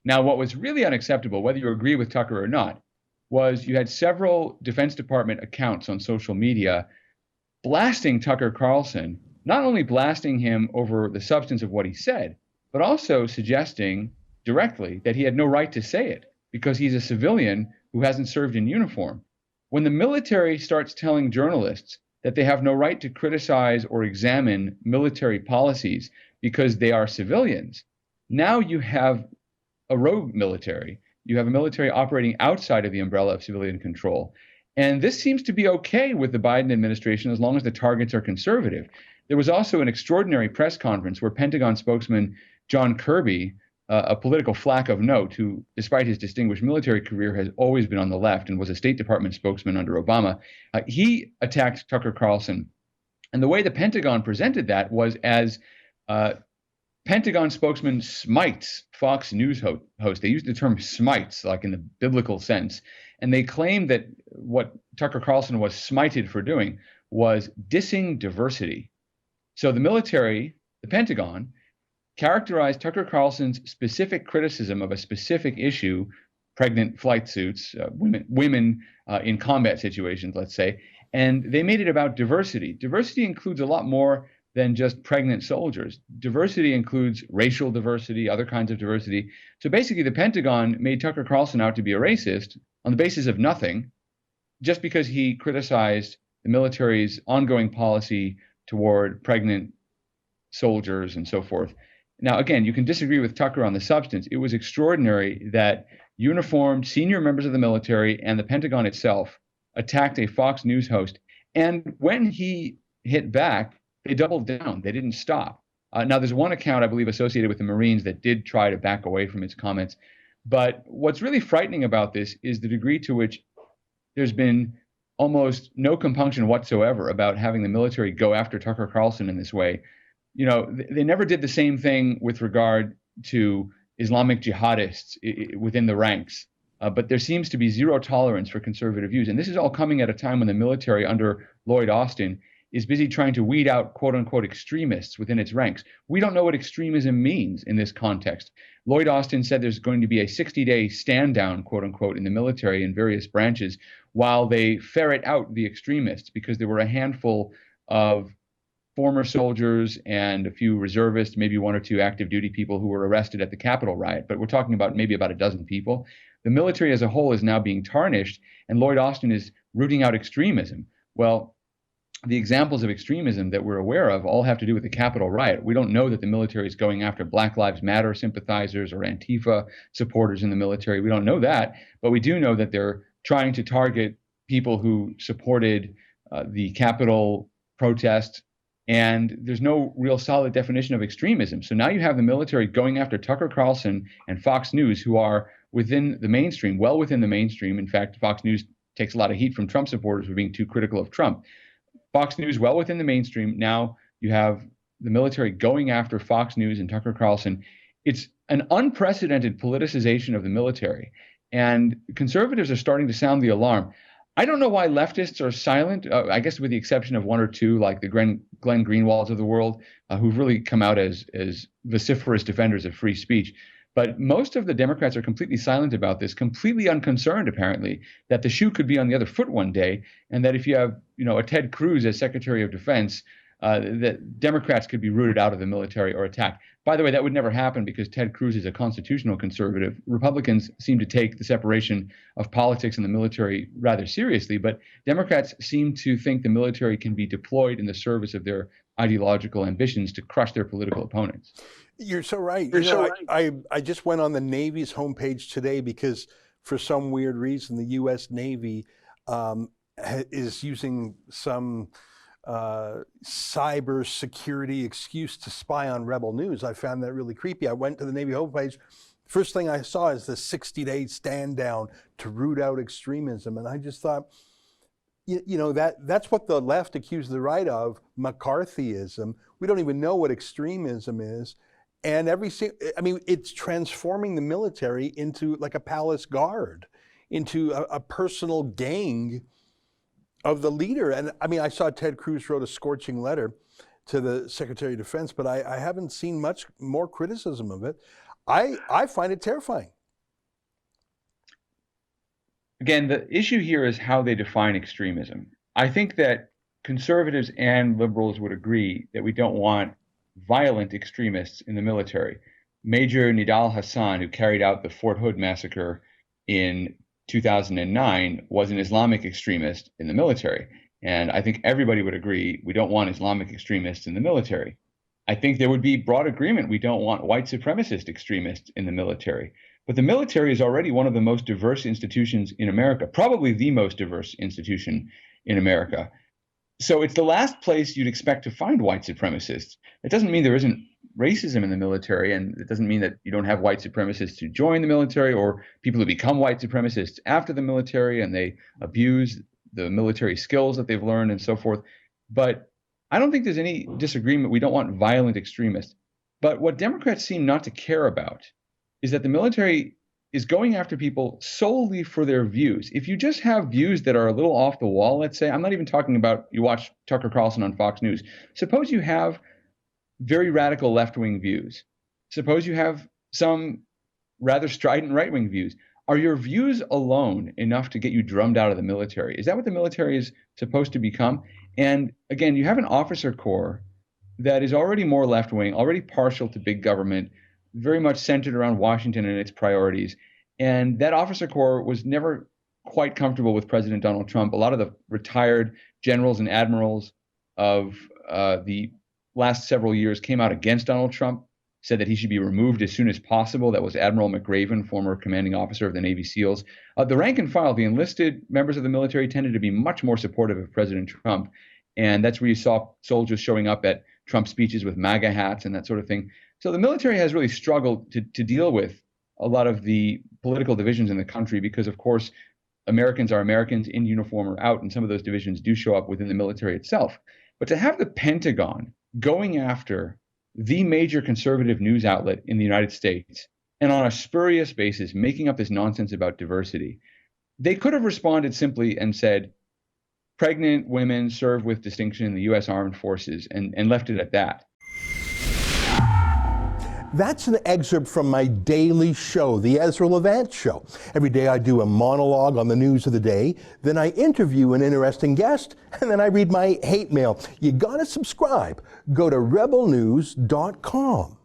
Now, what was really unacceptable, whether you agree with Tucker or not, was you had several Defense Department accounts on social media blasting Tucker Carlson, not only blasting him over the substance of what he said, but also suggesting directly that he had no right to say it because he's a civilian who hasn't served in uniform. When the military starts telling journalists that they have no right to criticize or examine military policies because they are civilians, now you have a rogue military. You have a military operating outside of the umbrella of civilian control. And this seems to be okay with the Biden administration as long as the targets are conservative. There was also an extraordinary press conference where Pentagon spokesman John Kirby, a political flack of note, who, despite his distinguished military career, has always been on the left and was a State Department spokesman under Obama, he attacked Tucker Carlson. And the way the Pentagon presented that was as Pentagon spokesman smites Fox News host. They used the term smites, like in the biblical sense. And they claimed that what Tucker Carlson was smited for doing was dissing diversity. So the military, the Pentagon, characterized Tucker Carlson's specific criticism of a specific issue, pregnant flight suits, women in combat situations, let's say, and they made it about diversity. Diversity includes a lot more than just pregnant soldiers. Diversity includes racial diversity, other kinds of diversity. So basically, the Pentagon made Tucker Carlson out to be a racist on the basis of nothing, just because he criticized the military's ongoing policy toward pregnant soldiers and so forth. Now, again, you can disagree with Tucker on the substance. It was extraordinary that uniformed senior members of the military and the Pentagon itself attacked a Fox News host. And when he hit back, they doubled down. They didn't stop. Now, there's one account, I believe, associated with the Marines that did try to back away from its comments. But what's really frightening about this is the degree to which there's been almost no compunction whatsoever about having the military go after Tucker Carlson in this way. You know, they never did the same thing with regard to Islamic jihadists within the ranks. But there seems to be zero tolerance for conservative views. And this is all coming at a time when the military under Lloyd Austin is busy trying to weed out quote-unquote extremists within its ranks. We don't know what extremism means in this context. Lloyd Austin said there's going to be a 60-day stand-down, quote-unquote, in the military in various branches while they ferret out the extremists, because there were a handful of former soldiers and a few reservists, maybe one or two active duty people who were arrested at the Capitol riot. But we're talking about maybe about a dozen people. The military as a whole is now being tarnished, and Lloyd Austin is rooting out extremism. Well, the examples of extremism that we're aware of all have to do with the Capitol riot. We don't know that the military is going after Black Lives Matter sympathizers or Antifa supporters in the military. We don't know that, but we do know that they're trying to target people who supported the Capitol protest, and there's no real solid definition of extremism. So now you have the military going after Tucker Carlson and Fox News, who are within the mainstream, well within the mainstream. In fact, Fox News takes a lot of heat from Trump supporters for being too critical of Trump. Fox News well within the mainstream. Now you have the military going after Fox News and Tucker Carlson. It's an unprecedented politicization of the military, and conservatives are starting to sound the alarm. I don't know why leftists are silent, I guess with the exception of one or two, like the Glenn Greenwalds of the world, who've really come out as vociferous defenders of free speech. But most of the Democrats are completely silent about this, completely unconcerned, apparently, that the shoe could be on the other foot one day, and that if you have, a Ted Cruz as Secretary of Defense, that Democrats could be rooted out of the military or attacked. By the way, that would never happen because Ted Cruz is a constitutional conservative. Republicans seem to take the separation of politics and the military rather seriously, but Democrats seem to think the military can be deployed in the service of their ideological ambitions to crush their political opponents. You're so right. I just went on the Navy's homepage today because for some weird reason, the U.S. Navy is using some cyber security excuse to spy on rebel news. I found that really creepy. I went to the Navy homepage. First thing I saw is the 60-day stand down to root out extremism. And I just thought, that's what the left accused the right of, McCarthyism. We don't even know what extremism is. And it's transforming the military into like a palace guard, into a personal gang of the leader. And I saw Ted Cruz wrote a scorching letter to the Secretary of Defense, but I haven't seen much more criticism of it. I find it terrifying. Again, the issue here is how they define extremism. I think that conservatives and liberals would agree that we don't want violent extremists in the military. Major Nidal Hassan, who carried out the Fort Hood massacre in 2009, was an Islamic extremist in the military. And I think everybody would agree we don't want Islamic extremists in the military. I think there would be broad agreement we don't want white supremacist extremists in the military. But the military is already one of the most diverse institutions in America, probably the most diverse institution in America. So it's the last place you'd expect to find white supremacists. It doesn't mean there isn't racism in the military, and it doesn't mean that you don't have white supremacists who join the military or people who become white supremacists after the military and they abuse the military skills that they've learned and so forth. But I don't think there's any disagreement. We don't want violent extremists. But what Democrats seem not to care about is that the military is going after people solely for their views. If you just have views that are a little off the wall, let's say, I'm not even talking about you watch Tucker Carlson on Fox News. Suppose you have very radical left-wing views. Suppose you have some rather strident right-wing views. Are your views alone enough to get you drummed out of the military? Is that what the military is supposed to become? And again, you have an officer corps that is already more left-wing, already partial to big government, very much centered around Washington and its priorities. And that officer corps was never quite comfortable with President Donald Trump. A lot of the retired generals and admirals of the last several years came out against Donald Trump, said that he should be removed as soon as possible. That was Admiral McRaven, former commanding officer of the Navy SEALs. The rank and file, the enlisted members of the military, tended to be much more supportive of President Trump. And that's where you saw soldiers showing up at Trump speeches with MAGA hats and that sort of thing. So the military has really struggled to deal with a lot of the political divisions in the country because, of course, Americans are Americans in uniform or out, and some of those divisions do show up within the military itself. But to have the Pentagon going after the major conservative news outlet in the United States and on a spurious basis making up this nonsense about diversity, they could have responded simply and said, pregnant women serve with distinction in the U.S. Armed Forces and left it at that. That's an excerpt from my daily show, The Ezra Levant Show. Every day I do a monologue on the news of the day, then I interview an interesting guest, and then I read my hate mail. You gotta subscribe. Go to rebelnews.com.